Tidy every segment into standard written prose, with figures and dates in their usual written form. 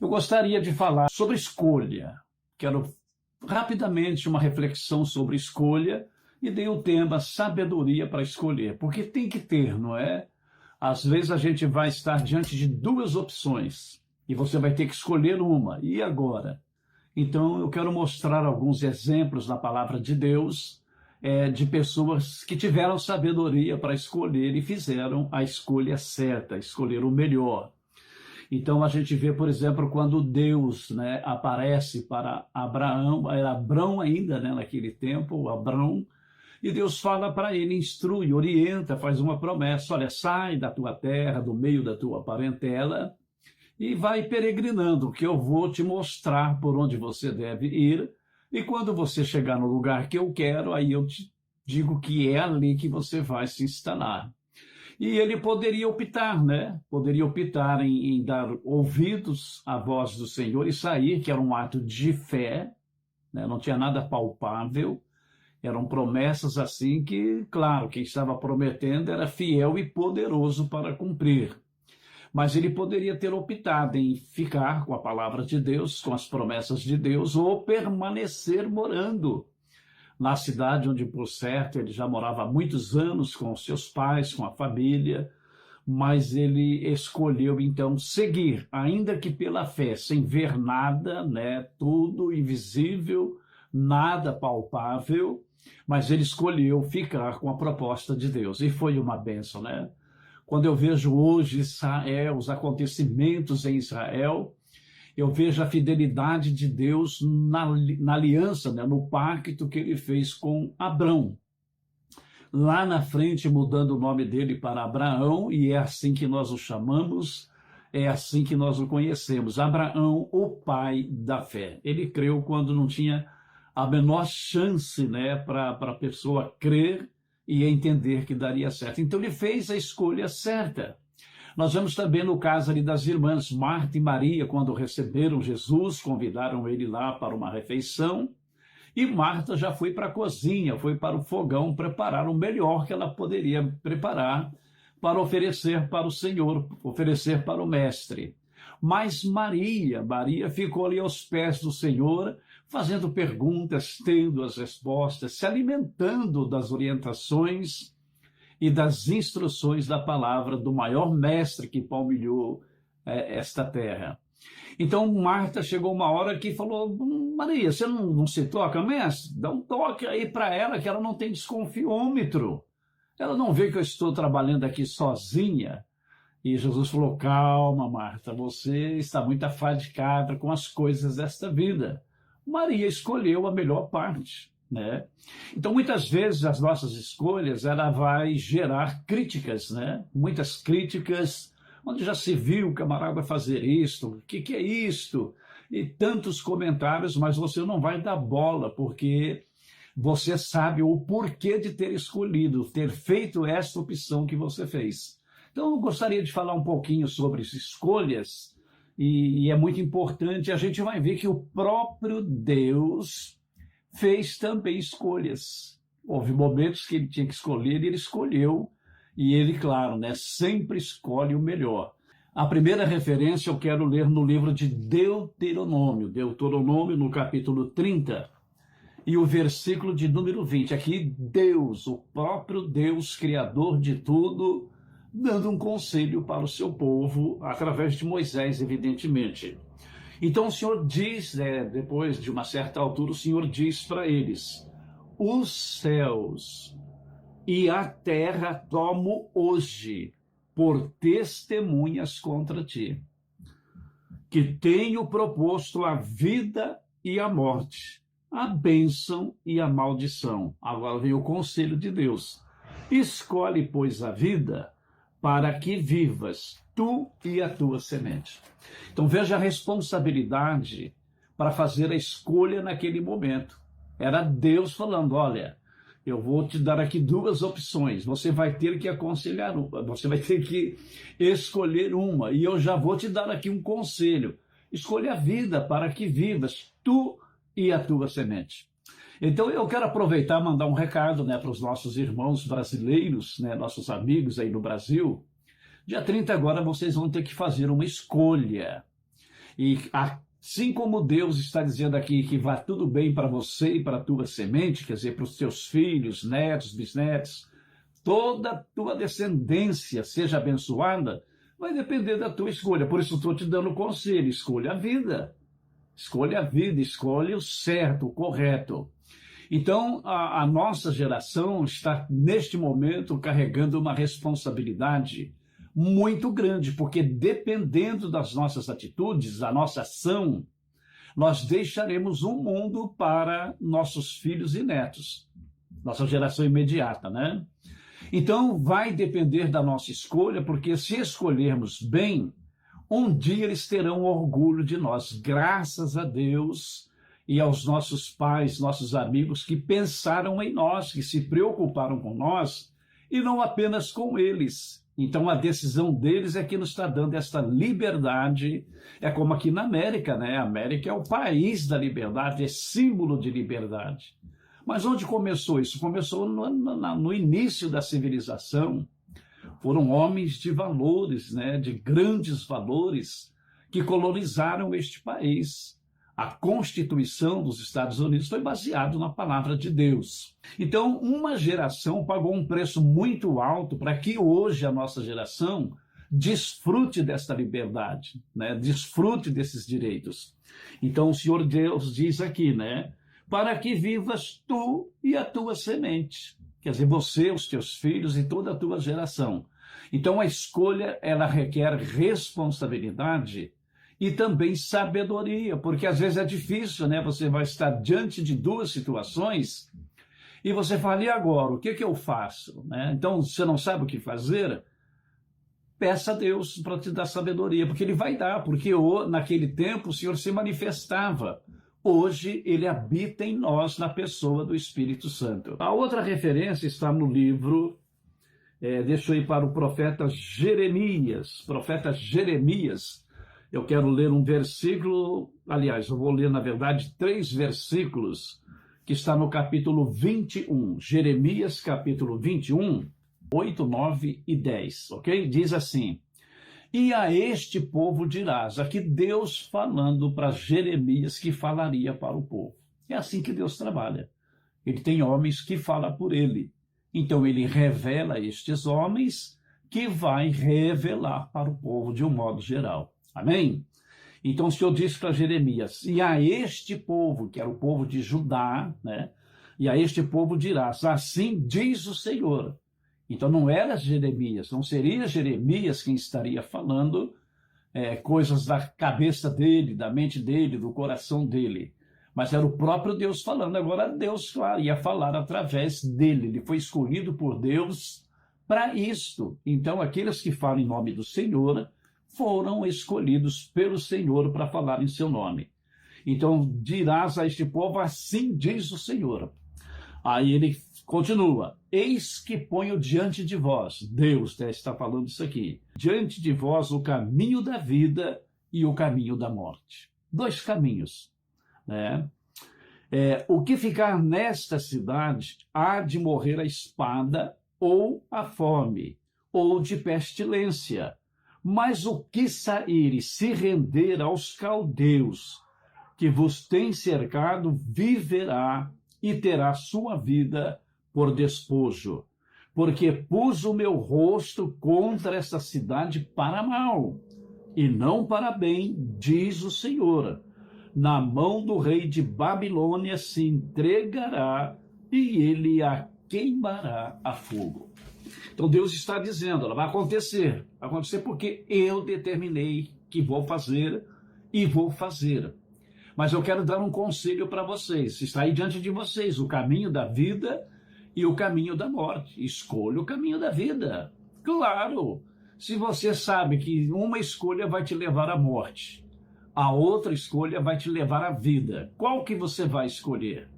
Eu gostaria de falar sobre escolha. Quero rapidamente uma reflexão sobre escolha e dei o tema sabedoria para escolher, porque tem que ter, não é? Às vezes a gente vai estar diante de duas opções e você vai ter que escolher uma. E agora? Então eu quero mostrar alguns exemplos na palavra de Deus de pessoas que tiveram sabedoria para escolher e fizeram a escolha certa, escolher o melhor. Então a gente vê, por exemplo, quando Deus, aparece para Abraão, era Abrão ainda, naquele tempo, Abrão, e Deus fala para ele, instrui, orienta, faz uma promessa, olha, sai da tua terra, do meio da tua parentela, e vai peregrinando, que eu vou te mostrar por onde você deve ir, e quando você chegar no lugar que eu quero, aí eu te digo que é ali que você vai se instalar. E ele poderia optar, Poderia optar em dar ouvidos à voz do Senhor e sair, que era um ato de fé, Não tinha nada palpável, eram promessas assim que, claro, quem estava prometendo era fiel e poderoso para cumprir. Mas ele poderia ter optado em ficar com a palavra de Deus, com as promessas de Deus, ou permanecer morando na cidade onde, por certo, ele já morava há muitos anos com seus pais, com a família, mas ele escolheu, então, seguir, ainda que pela fé, sem ver nada, tudo invisível, nada palpável, mas ele escolheu ficar com a proposta de Deus, e foi uma bênção, Quando eu vejo hoje Israel, os acontecimentos em Israel, eu vejo a fidelidade de Deus na aliança, no pacto que ele fez com Abrão. Lá na frente, mudando o nome dele para Abraão, e é assim que nós o chamamos, é assim que nós o conhecemos. Abraão, o pai da fé. Ele creu quando não tinha a menor chance, para a pessoa crer e entender que daria certo. Então ele fez a escolha certa. Nós vemos também no caso ali das irmãs Marta e Maria, quando receberam Jesus, convidaram ele lá para uma refeição, e Marta já foi para a cozinha, foi para o fogão preparar o melhor que ela poderia preparar para oferecer para o Senhor, oferecer para o Mestre. Mas Maria ficou ali aos pés do Senhor, fazendo perguntas, tendo as respostas, se alimentando das orientações e das instruções da palavra do maior mestre que palmilhou esta terra. Então Marta chegou uma hora que falou, Maria, você não se toca, mestre? Dá um toque aí para ela, que ela não tem desconfiômetro. Ela não vê que eu estou trabalhando aqui sozinha. E Jesus falou, calma, Marta, você está muito afadicada com as coisas desta vida. Maria escolheu a melhor parte, Então, muitas vezes, as nossas escolhas, ela vai gerar críticas, Muitas críticas, onde já se viu, o camarada vai fazer isto, o que é isto? E tantos comentários, mas você não vai dar bola, porque você sabe o porquê de ter escolhido, ter feito esta opção que você fez. Então, eu gostaria de falar um pouquinho sobre as escolhas, e é muito importante, a gente vai ver que o próprio Deus fez também escolhas. Houve momentos que ele tinha que escolher e ele escolheu, e ele, claro, sempre escolhe o melhor. A primeira referência eu quero ler no livro de Deuteronômio no capítulo 30, e o versículo de número 20. Aqui Deus, o próprio Deus, criador de tudo, dando um conselho para o seu povo, através de Moisés, evidentemente. Então o Senhor diz, depois de uma certa altura, o Senhor diz para eles, os céus e a terra tomo hoje por testemunhas contra ti, que tenho proposto a vida e a morte, a bênção e a maldição. Agora vem o conselho de Deus. Escolhe, pois, a vida, para que vivas, tu e a tua semente. Então veja a responsabilidade para fazer a escolha naquele momento. Era Deus falando, olha, eu vou te dar aqui duas opções, você vai ter que aconselhar uma, você vai ter que escolher uma, e eu já vou te dar aqui um conselho. Escolha a vida para que vivas, tu e a tua semente. Então eu quero aproveitar e mandar um recado para os nossos irmãos brasileiros, nossos amigos aí no Brasil. Dia 30 agora vocês vão ter que fazer uma escolha. E assim como Deus está dizendo aqui que vai tudo bem para você e para a tua semente, quer dizer, para os teus filhos, netos, bisnetos, toda a tua descendência seja abençoada, vai depender da tua escolha. Por isso estou te dando conselho: escolha a vida. Escolha a vida, escolha o certo, o correto. Então, a nossa geração está, neste momento, carregando uma responsabilidade muito grande, porque dependendo das nossas atitudes, da nossa ação, nós deixaremos um mundo para nossos filhos e netos, nossa geração imediata, né? Então, vai depender da nossa escolha, porque se escolhermos bem, um dia eles terão orgulho de nós, graças a Deus e aos nossos pais, nossos amigos que pensaram em nós, que se preocuparam com nós e não apenas com eles. Então a decisão deles é que nos está dando esta liberdade. É como aqui na América, né? A América é o país da liberdade, é símbolo de liberdade. Mas onde começou isso? Começou no início da civilização. Foram homens de valores, né? De grandes valores, que colonizaram este país. A Constituição dos Estados Unidos foi baseada na palavra de Deus. Então, uma geração pagou um preço muito alto para que hoje a nossa geração desfrute desta liberdade, né? Desfrute desses direitos. Então, o Senhor Deus diz aqui, né? Para que vivas tu e a tua semente. Quer dizer, você, os teus filhos e toda a tua geração. Então, a escolha, ela requer responsabilidade e também sabedoria, porque às vezes é difícil, né? Você vai estar diante de duas situações e você fala: e agora? O que eu faço? Né? Então, você não sabe o que fazer? Peça a Deus para te dar sabedoria, porque Ele vai dar, porque naquele tempo o Senhor se manifestava. Hoje Ele habita em nós na pessoa do Espírito Santo. A outra referência está no livro, deixa eu ir para o profeta Jeremias. Profeta Jeremias. Eu quero ler um versículo, aliás, eu vou ler, na verdade, 3 versículos, que está no capítulo 21. Jeremias, capítulo 21, 8, 9 e 10, ok? Diz assim: e a este povo dirás, aqui Deus falando para Jeremias que falaria para o povo. É assim que Deus trabalha. Ele tem homens que falam por ele. Então ele revela a estes homens que vai revelar para o povo de um modo geral. Amém? Então o Senhor disse para Jeremias: e a este povo, que era o povo de Judá, né? E a este povo dirás, assim diz o Senhor. Então não era Jeremias, não seria Jeremias quem estaria falando coisas da cabeça dele, da mente dele, do coração dele. Mas era o próprio Deus falando. Agora Deus, claro, ia falar através dele. Ele foi escolhido por Deus para isto. Então aqueles que falam em nome do Senhor foram escolhidos pelo Senhor para falar em seu nome. Então dirás a este povo, assim diz o Senhor. Aí ele continua: eis que ponho diante de vós, Deus está falando isso aqui, diante de vós o caminho da vida e o caminho da morte. 2 caminhos, né? O que ficar nesta cidade há de morrer a espada ou a fome, ou de pestilência. Mas o que sair e se render aos caldeus que vos têm cercado, viverá e terá sua vida por despojo. Porque pus o meu rosto contra esta cidade para mal, e não para bem, diz o Senhor. Na mão do rei de Babilônia se entregará, e ele a queimará a fogo. Então Deus está dizendo, ela vai acontecer porque eu determinei que vou fazer e vou fazer. Mas eu quero dar um conselho para vocês. Está aí diante de vocês o caminho da vida e o caminho da morte. Escolha o caminho da vida. Claro, se você sabe que uma escolha vai te levar à morte, a outra escolha vai te levar à vida, qual que você vai escolher?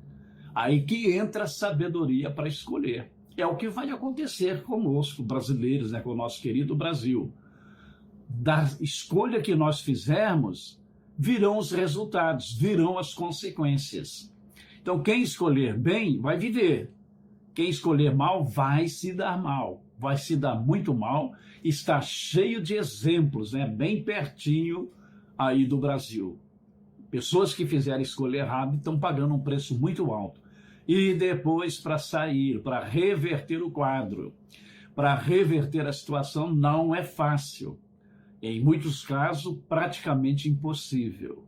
Aí que entra a sabedoria para escolher. É o que vai acontecer conosco, brasileiros, né, com o nosso querido Brasil. Da escolha que nós fizermos, virão os resultados, virão as consequências. Então, quem escolher bem, vai viver. Quem escolher mal, vai se dar mal. Vai se dar muito mal. Está cheio de exemplos, né? Bem pertinho aí do Brasil. Pessoas que fizeram a escolha errada estão pagando um preço muito alto. E depois, para sair, para reverter o quadro, para reverter a situação, não é fácil. Em muitos casos, praticamente impossível.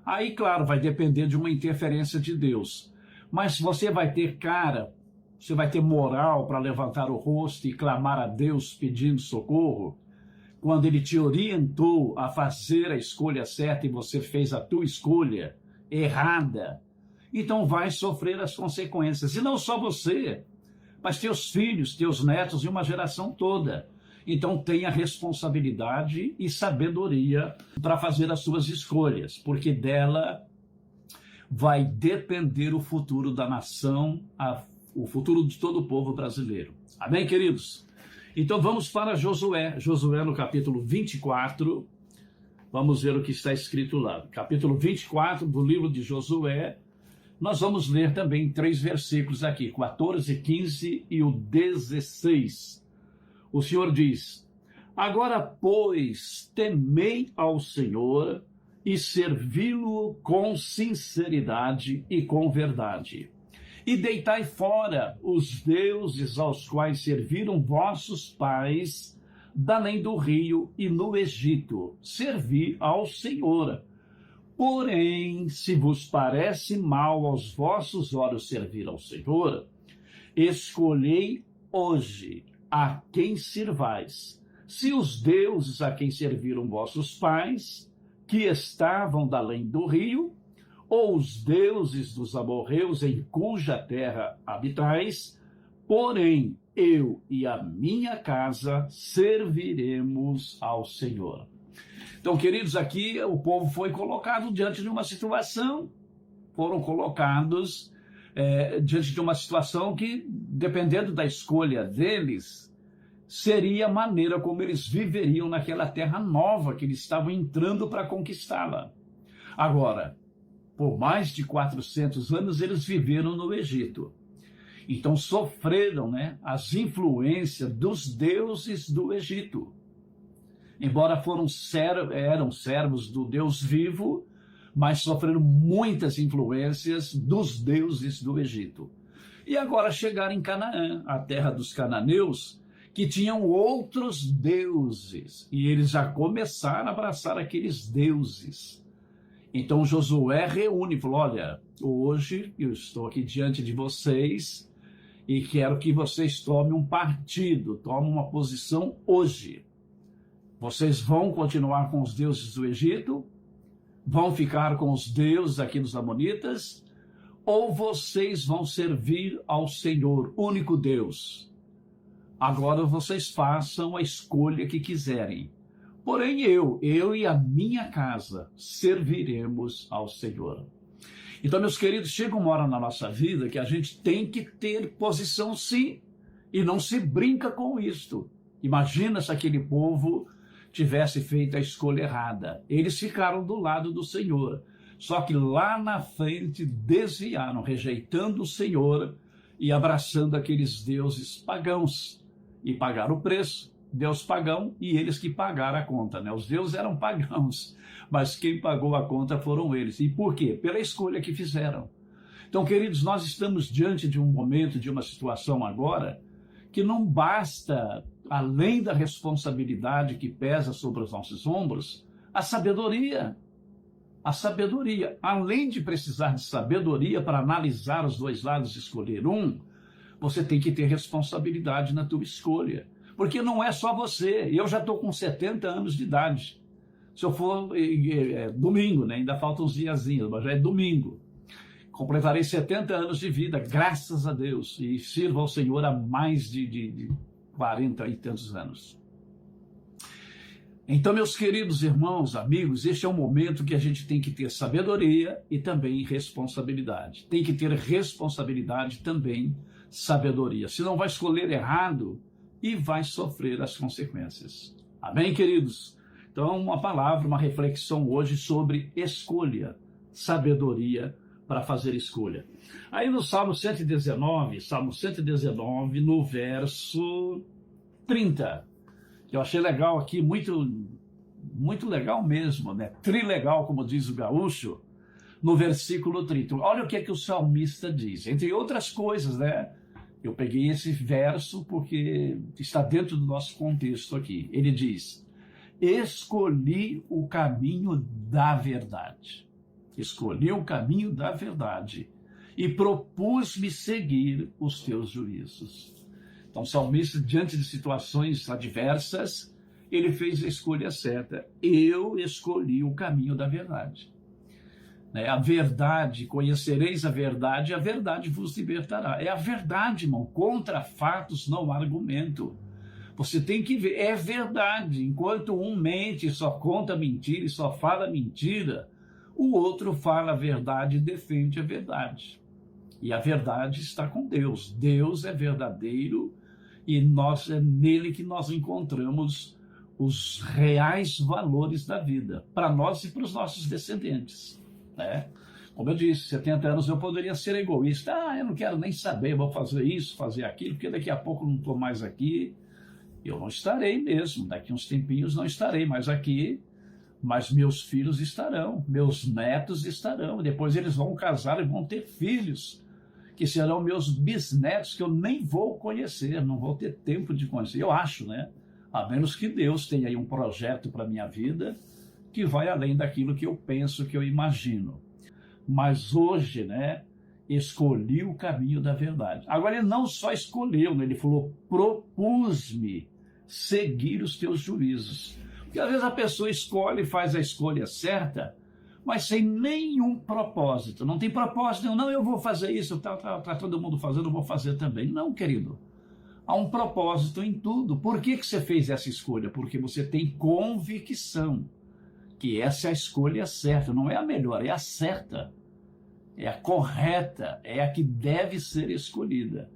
Aí, claro, vai depender de uma interferência de Deus. Mas você vai ter cara, você vai ter moral para levantar o rosto e clamar a Deus pedindo socorro, quando Ele te orientou a fazer a escolha certa e você fez a tua escolha errada. Então vai sofrer as consequências. E não só você, mas teus filhos, teus netos e uma geração toda. Então tenha responsabilidade e sabedoria para fazer as suas escolhas, porque dela vai depender o futuro da nação, o futuro de todo o povo brasileiro. Amém, queridos? Então vamos para Josué. Josué no capítulo 24. Vamos ver o que está escrito lá. Capítulo 24 do livro de Josué. Nós vamos ler também 3 versículos aqui, 14, 15 e o 16. O Senhor diz: agora, pois, temei ao Senhor e servi-lo com sinceridade e com verdade. E deitai fora os deuses aos quais serviram vossos pais, da além do rio e no Egito. Servi ao Senhor. Porém, se vos parece mal aos vossos olhos servir ao Senhor, escolhei hoje a quem sirvais, se os deuses a quem serviram vossos pais, que estavam da além do rio, ou os deuses dos amorreus em cuja terra habitais, porém eu e a minha casa serviremos ao Senhor. Então, queridos, aqui o povo foi colocado diante de uma situação, foram colocados diante de uma situação que, dependendo da escolha deles, seria a maneira como eles viveriam naquela terra nova que eles estavam entrando para conquistá-la. Agora, por mais de 400 anos, eles viveram no Egito. Então, sofreram as influências dos deuses do Egito. Embora eram servos do Deus vivo, mas sofreram muitas influências dos deuses do Egito. E agora chegaram em Canaã, a terra dos cananeus, que tinham outros deuses. E eles já começaram a abraçar aqueles deuses. Então Josué reúne e falou: olha, hoje eu estou aqui diante de vocês e quero que vocês tomem um partido, tomem uma posição hoje. Vocês vão continuar com os deuses do Egito? Vão ficar com os deuses aqui dos amonitas? Ou vocês vão servir ao Senhor, único Deus? Agora vocês façam a escolha que quiserem. Porém eu e a minha casa serviremos ao Senhor. Então, meus queridos, chega uma hora na nossa vida que a gente tem que ter posição sim, e não se brinca com isto. Imagina se aquele povo tivesse feito a escolha errada. Eles ficaram do lado do Senhor, só que lá na frente desviaram, rejeitando o Senhor e abraçando aqueles deuses pagãos, e pagaram o preço. Deus pagão e eles que pagaram a conta, Os deuses eram pagãos, mas quem pagou a conta foram eles. E por quê? Pela escolha que fizeram. Então, queridos, nós estamos diante de um momento, de uma situação agora, que não basta, além da responsabilidade que pesa sobre os nossos ombros, a sabedoria. A sabedoria. Além de precisar de sabedoria para analisar os dois lados e escolher um, você tem que ter responsabilidade na tua escolha. Porque não é só você. Eu já estou com 70 anos de idade. Se eu for domingo, ainda faltam uns diazinhos, mas já é domingo. Completarei 70 anos de vida, graças a Deus, e sirvo ao Senhor há mais de 40 e tantos anos. Então, meus queridos irmãos, amigos, este é um momento que a gente tem que ter sabedoria e também responsabilidade. Tem que ter responsabilidade também, sabedoria. Senão vai escolher errado e vai sofrer as consequências. Amém, queridos? Então, uma palavra, uma reflexão hoje sobre escolha, sabedoria para fazer escolha. Aí no Salmo 119, no verso 30, que eu achei legal aqui, muito muito legal mesmo, né? Trilegal, como diz o gaúcho, no versículo 30. Olha o que é que o salmista diz. Entre outras coisas, né? Eu peguei esse verso porque está dentro do nosso contexto aqui. Ele diz: escolhi o caminho da verdade. Escolhi o caminho da verdade e propus-me seguir os teus juízos. Então, o salmista, diante de situações adversas, ele fez a escolha certa. Eu escolhi o caminho da verdade. A verdade, conhecereis a verdade vos libertará. É a verdade, irmão. Contra fatos não há argumento. Você tem que ver, é verdade. Enquanto um mente, só conta mentira e só fala mentira, o outro fala a verdade e defende a verdade. E a verdade está com Deus. Deus é verdadeiro e é nele que nós encontramos os reais valores da vida, para nós e para os nossos descendentes. Como eu disse, 70 anos eu poderia ser egoísta. Eu não quero nem saber, vou fazer isso, fazer aquilo, porque daqui a pouco eu não estou mais aqui. Eu não estarei mesmo, daqui a uns tempinhos não estarei mais aqui, mas meus filhos estarão, meus netos estarão, depois eles vão casar e vão ter filhos, que serão meus bisnetos, que eu nem vou conhecer, não vou ter tempo de conhecer, eu acho, né? A menos que Deus tenha aí um projeto para a minha vida, que vai além daquilo que eu penso, que eu imagino. Mas hoje, né, escolhi o caminho da verdade. Agora, ele não só escolheu, né, ele falou, propus-me seguir os teus juízos. Porque às vezes a pessoa escolhe e faz a escolha certa, mas sem nenhum propósito. Não tem propósito, não, eu vou fazer isso, tá todo mundo fazendo, eu vou fazer também. Não, querido. Há um propósito em tudo. Por que você fez essa escolha? Porque você tem convicção que essa é a escolha certa, não é a melhor, é a certa, é a correta, é a que deve ser escolhida.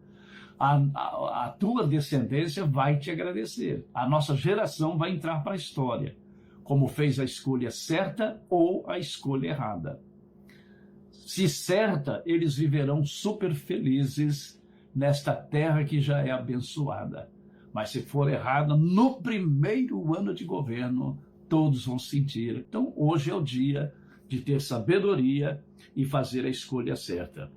A tua descendência vai te agradecer, a nossa geração vai entrar para a história, como fez a escolha certa ou a escolha errada. Se certa, eles viverão super felizes nesta terra que já é abençoada. Mas se for errada, no primeiro ano de governo, todos vão sentir. Então, hoje é o dia de ter sabedoria e fazer a escolha certa.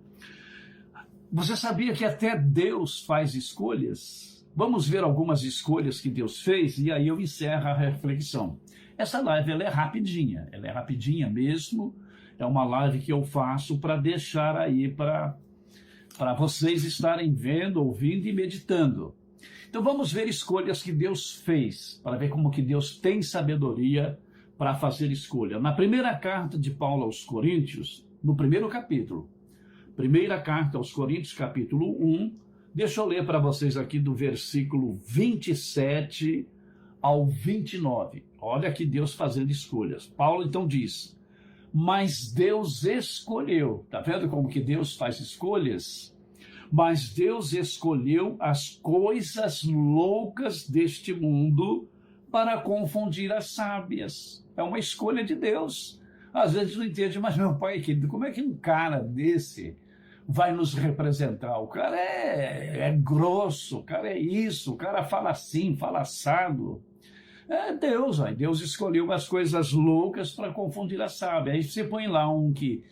Você sabia que até Deus faz escolhas? Vamos ver algumas escolhas que Deus fez e aí eu encerro a reflexão. Essa live ela é rapidinha mesmo. É uma live que eu faço para deixar aí para vocês estarem vendo, ouvindo e meditando. Então vamos ver escolhas que Deus fez, para ver como que Deus tem sabedoria para fazer escolha. Na primeira carta de Paulo aos Coríntios, no primeiro capítulo, primeira carta aos Coríntios, capítulo 1, deixa eu ler para vocês aqui do versículo 27 ao 29. Olha aqui Deus fazendo escolhas. Paulo então diz, mas Deus escolheu, tá vendo como que Deus faz escolhas? Mas Deus escolheu as coisas loucas deste mundo para confundir as sábias. É uma escolha de Deus. Às vezes não entende, mas meu pai querido, como é que um cara desse vai nos representar? O cara é grosso, o cara é isso, o cara fala assim, fala assado. É Deus, Deus escolheu as coisas loucas para confundir a sábia. Aí você põe lá um que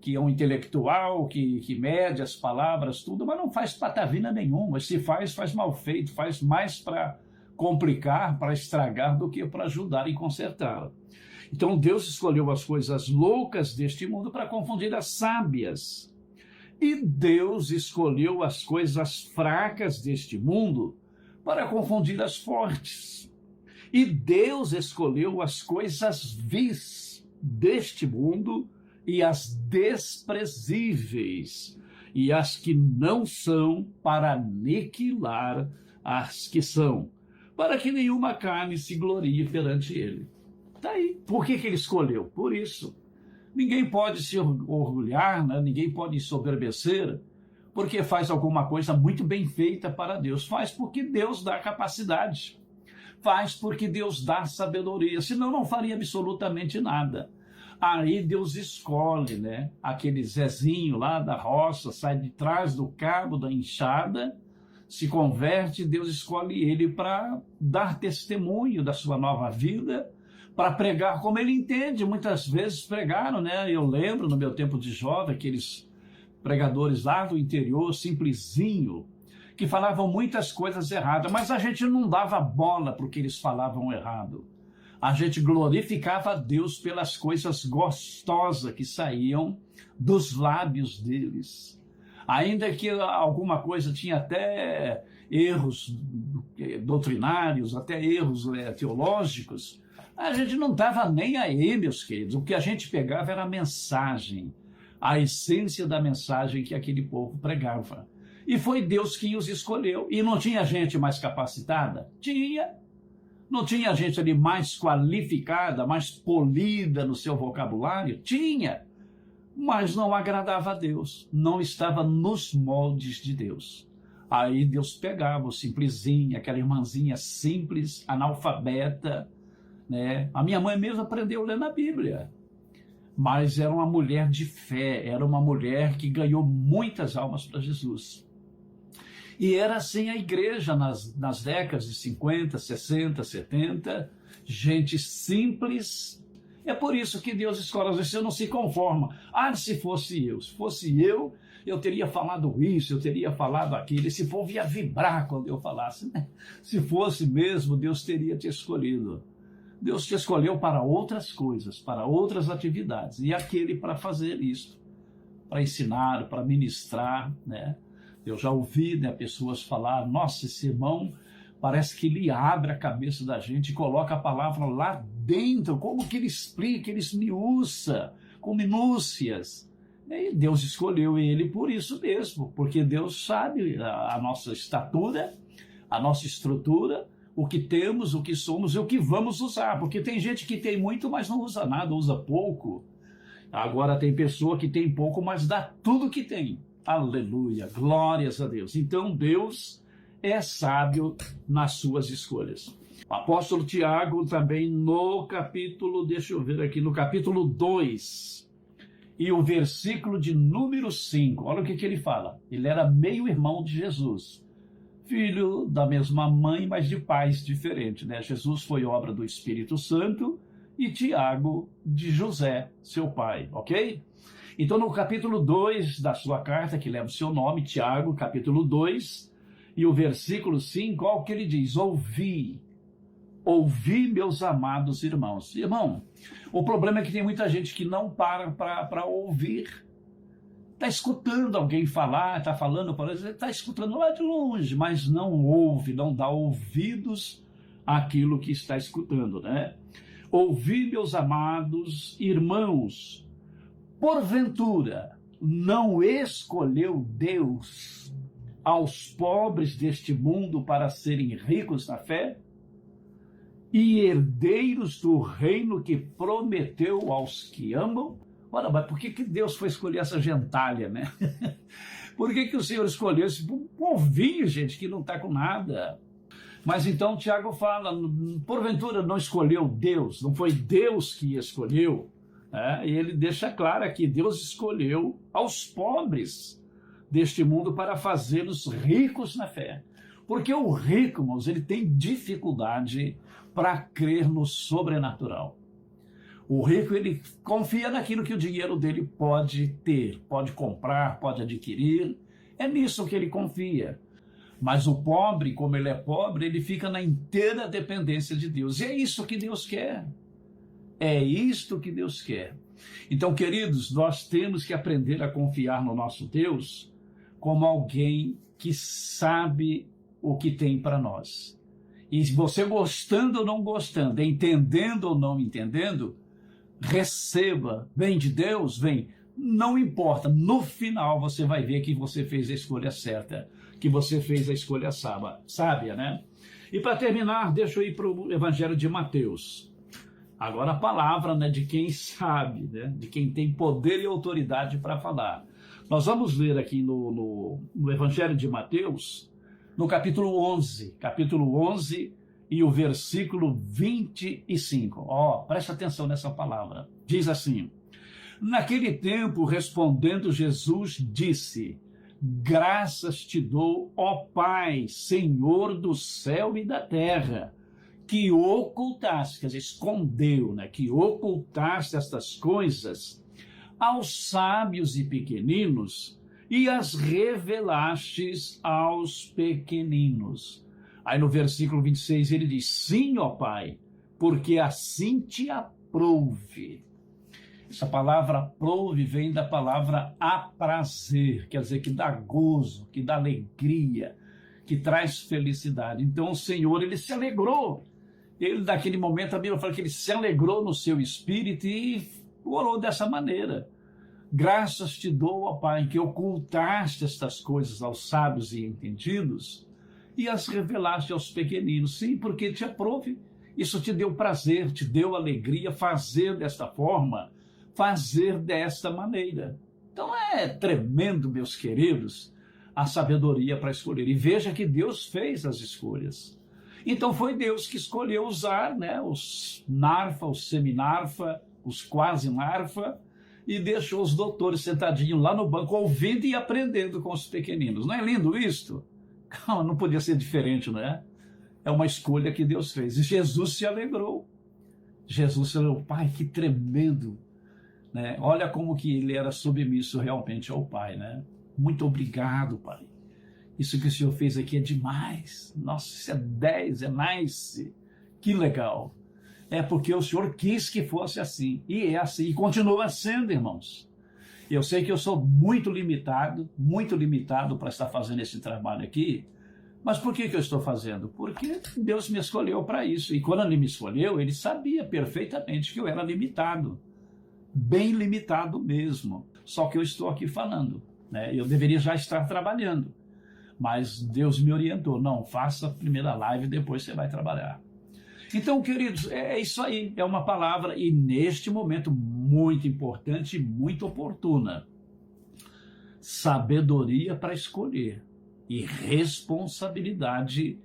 é um intelectual, que mede as palavras, tudo, mas não faz patavina nenhuma. Se faz mal feito, faz mais para complicar, para estragar, do que para ajudar e consertar. Então Deus escolheu as coisas loucas deste mundo para confundir as sábias. E Deus escolheu as coisas fracas deste mundo para confundir as fortes. E Deus escolheu as coisas vis deste mundo e as desprezíveis, e as que não são, para aniquilar as que são, para que nenhuma carne se glorie perante ele. Está aí. Por que ele escolheu? Por isso. Ninguém pode se orgulhar, né? Ninguém pode ensoberbecer, porque faz alguma coisa muito bem feita para Deus. Faz porque Deus dá capacidade. Faz porque Deus dá sabedoria. Senão não faria absolutamente nada. Aí Deus escolhe, né? Aquele Zezinho lá da roça, sai de trás do cabo da enxada, se converte, Deus escolhe ele para dar testemunho da sua nova vida, para pregar como ele entende. Muitas vezes pregaram, né? Eu lembro no meu tempo de jovem, aqueles pregadores lá do interior, simplesinho, que falavam muitas coisas erradas, mas a gente não dava bola para o que eles falavam errado. A gente glorificava a Deus pelas coisas gostosas que saíam dos lábios deles. Ainda que alguma coisa tinha até erros doutrinários, até erros teológicos, a gente não estava nem aí, meus queridos. O que a gente pegava era a mensagem, a essência da mensagem que aquele povo pregava. E foi Deus que os escolheu. E não tinha gente mais capacitada? Tinha. Não tinha gente ali mais qualificada, mais polida no seu vocabulário? Tinha. Mas não agradava a Deus. Não estava nos moldes de Deus. Aí Deus pegava o simplesinho, aquela irmãzinha simples, analfabeta, né? A minha mãe mesmo aprendeu a ler na Bíblia. Mas era uma mulher de fé, era uma mulher que ganhou muitas almas para Jesus. E era assim a igreja nas décadas de 50, 60, 70, gente simples. É por isso que Deus escolhe, às vezes você não se conforma. Se fosse eu teria falado isso, eu teria falado aquilo. Esse povo ia vibrar quando eu falasse, né? Se fosse mesmo, Deus teria te escolhido. Deus te escolheu para outras coisas, para outras atividades. E aquele para fazer isso, para ensinar, para ministrar, né? Eu já ouvi, né, pessoas falar, nossa, esse irmão parece que ele abre a cabeça da gente e coloca a palavra lá dentro. Como que ele explica, ele esmiuça, com minúcias. E Deus escolheu ele por isso mesmo, porque Deus sabe a nossa estatura, a nossa estrutura, o que temos, o que somos e o que vamos usar. Porque tem gente que tem muito, mas não usa nada, usa pouco. Agora tem pessoa que tem pouco, mas dá tudo que tem. Aleluia, glórias a Deus. Então Deus é sábio nas suas escolhas. O apóstolo Tiago também no capítulo, deixa eu ver aqui, no capítulo 2 e o versículo de número 5, olha o que ele fala. Ele era meio-irmão de Jesus, filho da mesma mãe, mas de pais diferentes, né? Jesus foi obra do Espírito Santo e Tiago de José, seu pai, ok? Então, no capítulo 2 da sua carta, que leva o seu nome, Tiago, capítulo 2, e o versículo 5, olha o que ele diz: ouvi, meus amados irmãos. Irmão, o problema é que tem muita gente que não para ouvir. Está escutando alguém falar, está falando, está escutando lá de longe, mas não ouve, não dá ouvidos àquilo que está escutando, né? Ouvi, meus amados irmãos, porventura não escolheu Deus aos pobres deste mundo para serem ricos na fé e herdeiros do reino que prometeu aos que amam? Ora, mas por que Deus foi escolher essa gentalha, né? Por que o Senhor escolheu esse povinho, gente, que não está com nada? Mas então Tiago fala, porventura não escolheu Deus, não foi Deus que escolheu, né? E ele deixa claro aqui, Deus escolheu aos pobres deste mundo para fazê-los ricos na fé. Porque o rico, irmãos, ele tem dificuldade para crer no sobrenatural. O rico, ele confia naquilo que o dinheiro dele pode ter, pode comprar, pode adquirir. É nisso que ele confia. Mas o pobre, como ele é pobre, ele fica na inteira dependência de Deus. E é isso que Deus quer. É isto que Deus quer. Então, queridos, nós temos que aprender a confiar no nosso Deus como alguém que sabe o que tem para nós. E você gostando ou não gostando, entendendo ou não entendendo, receba, vem de Deus, vem, não importa, no final você vai ver que você fez a escolha certa, que você fez a escolha sábia, né? E para terminar, deixa eu ir para o Evangelho de Mateus. Agora a palavra, né, de quem sabe, né, de quem tem poder e autoridade para falar. Nós vamos ler aqui no Evangelho de Mateus, no capítulo 11 e o versículo 25. Presta atenção nessa palavra. Diz assim: naquele tempo, respondendo Jesus, disse: graças te dou, ó Pai, Senhor do céu e da terra, que ocultaste, quer dizer, escondeu, né? Que ocultaste estas coisas aos sábios e pequeninos e as revelastes aos pequeninos. Aí no versículo 26 ele diz, sim, ó Pai, porque assim te aprouve. Essa palavra aprouve vem da palavra aprazer, quer dizer, que dá gozo, que dá alegria, que traz felicidade. Então o Senhor, ele se alegrou. Ele, naquele momento, a Bíblia fala que ele se alegrou no seu espírito e orou dessa maneira. Graças te dou, ó Pai, que ocultaste estas coisas aos sábios e entendidos e as revelaste aos pequeninos. Sim, porque te aprouve. Isso te deu prazer, te deu alegria fazer desta forma, fazer desta maneira. Então é tremendo, meus queridos, a sabedoria para escolher. E veja que Deus fez as escolhas. Então foi Deus que escolheu usar, né, os narfa, os seminarfa, os quase narfa, e deixou os doutores sentadinhos lá no banco, ouvindo e aprendendo com os pequeninos. Não é lindo isto? Não podia ser diferente, não é? É uma escolha que Deus fez. E Jesus se alegrou. Jesus se alegrou. Pai, que tremendo, né? Olha como que ele era submisso realmente ao Pai, né? Muito obrigado, Pai. Isso que o Senhor fez aqui é demais. Nossa, isso é 10, é nice. Que legal. É porque o Senhor quis que fosse assim. E é assim. E continua sendo, irmãos. Eu sei que eu sou muito limitado para estar fazendo esse trabalho aqui. Mas por que eu estou fazendo? Porque Deus me escolheu para isso. E quando Ele me escolheu, Ele sabia perfeitamente que eu era limitado. Bem limitado mesmo. Só que eu estou aqui falando, né? Eu deveria já estar trabalhando. Mas Deus me orientou. Não, faça a primeira live e depois você vai trabalhar. Então, queridos, é isso aí. É uma palavra, e neste momento, muito importante e muito oportuna. Sabedoria para escolher. E responsabilidade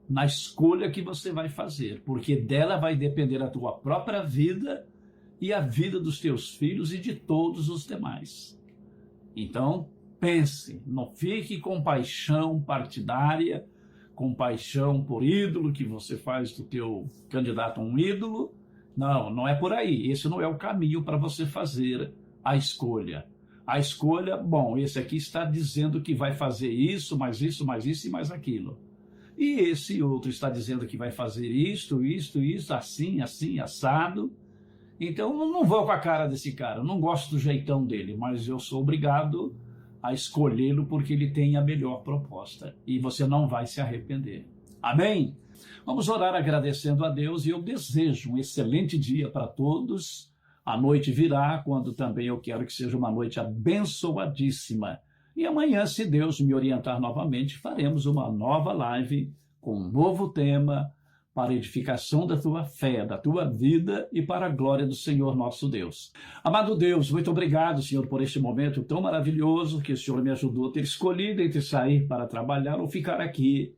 na escolha que você vai fazer. Porque dela vai depender a tua própria vida e a vida dos teus filhos e de todos os demais. Então, pense, não fique com paixão partidária, com paixão por ídolo, que você faz do teu candidato um ídolo. Não, não é por aí. Esse não é o caminho para você fazer a escolha. A escolha, bom, esse aqui está dizendo que vai fazer isso, mais isso, mais isso e mais aquilo. E esse outro está dizendo que vai fazer isto, assim, assim, assado. Então, eu não vou com a cara desse cara, eu não gosto do jeitão dele, mas eu sou obrigado a escolhê-lo porque ele tem a melhor proposta. E você não vai se arrepender. Amém? Vamos orar agradecendo a Deus e eu desejo um excelente dia para todos. A noite virá, quando também eu quero que seja uma noite abençoadíssima. E amanhã, se Deus me orientar novamente, faremos uma nova live com um novo tema para a edificação da tua fé, da tua vida e para a glória do Senhor nosso Deus. Amado Deus, muito obrigado, Senhor, por este momento tão maravilhoso que o Senhor me ajudou a ter escolhido entre sair para trabalhar ou ficar aqui,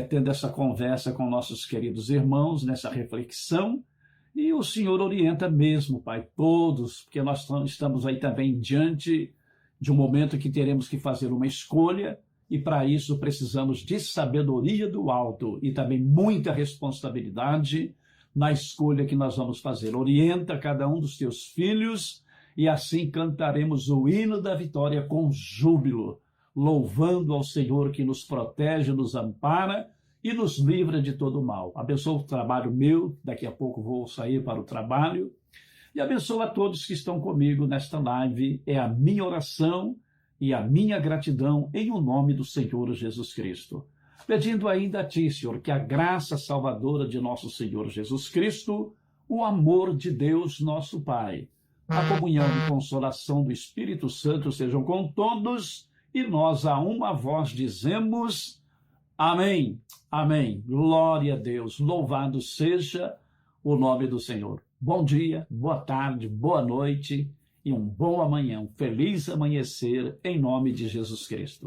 tendo essa conversa com nossos queridos irmãos, nessa reflexão. E o Senhor orienta mesmo, Pai, todos, porque nós estamos aí também diante de um momento que teremos que fazer uma escolha, e para isso precisamos de sabedoria do alto e também muita responsabilidade na escolha que nós vamos fazer. Orienta cada um dos teus filhos e assim cantaremos o hino da vitória com júbilo, louvando ao Senhor que nos protege, nos ampara e nos livra de todo mal. Abençoa o trabalho meu, daqui a pouco vou sair para o trabalho, e abençoa a todos que estão comigo nesta live. É a minha oração e a minha gratidão em o nome do Senhor Jesus Cristo. Pedindo ainda a ti, Senhor, que a graça salvadora de nosso Senhor Jesus Cristo, o amor de Deus nosso Pai, a comunhão e consolação do Espírito Santo sejam com todos, e nós a uma voz dizemos: amém, amém. Glória a Deus, louvado seja o nome do Senhor. Bom dia, boa tarde, boa noite e um bom amanhã, um feliz amanhecer em nome de Jesus Cristo.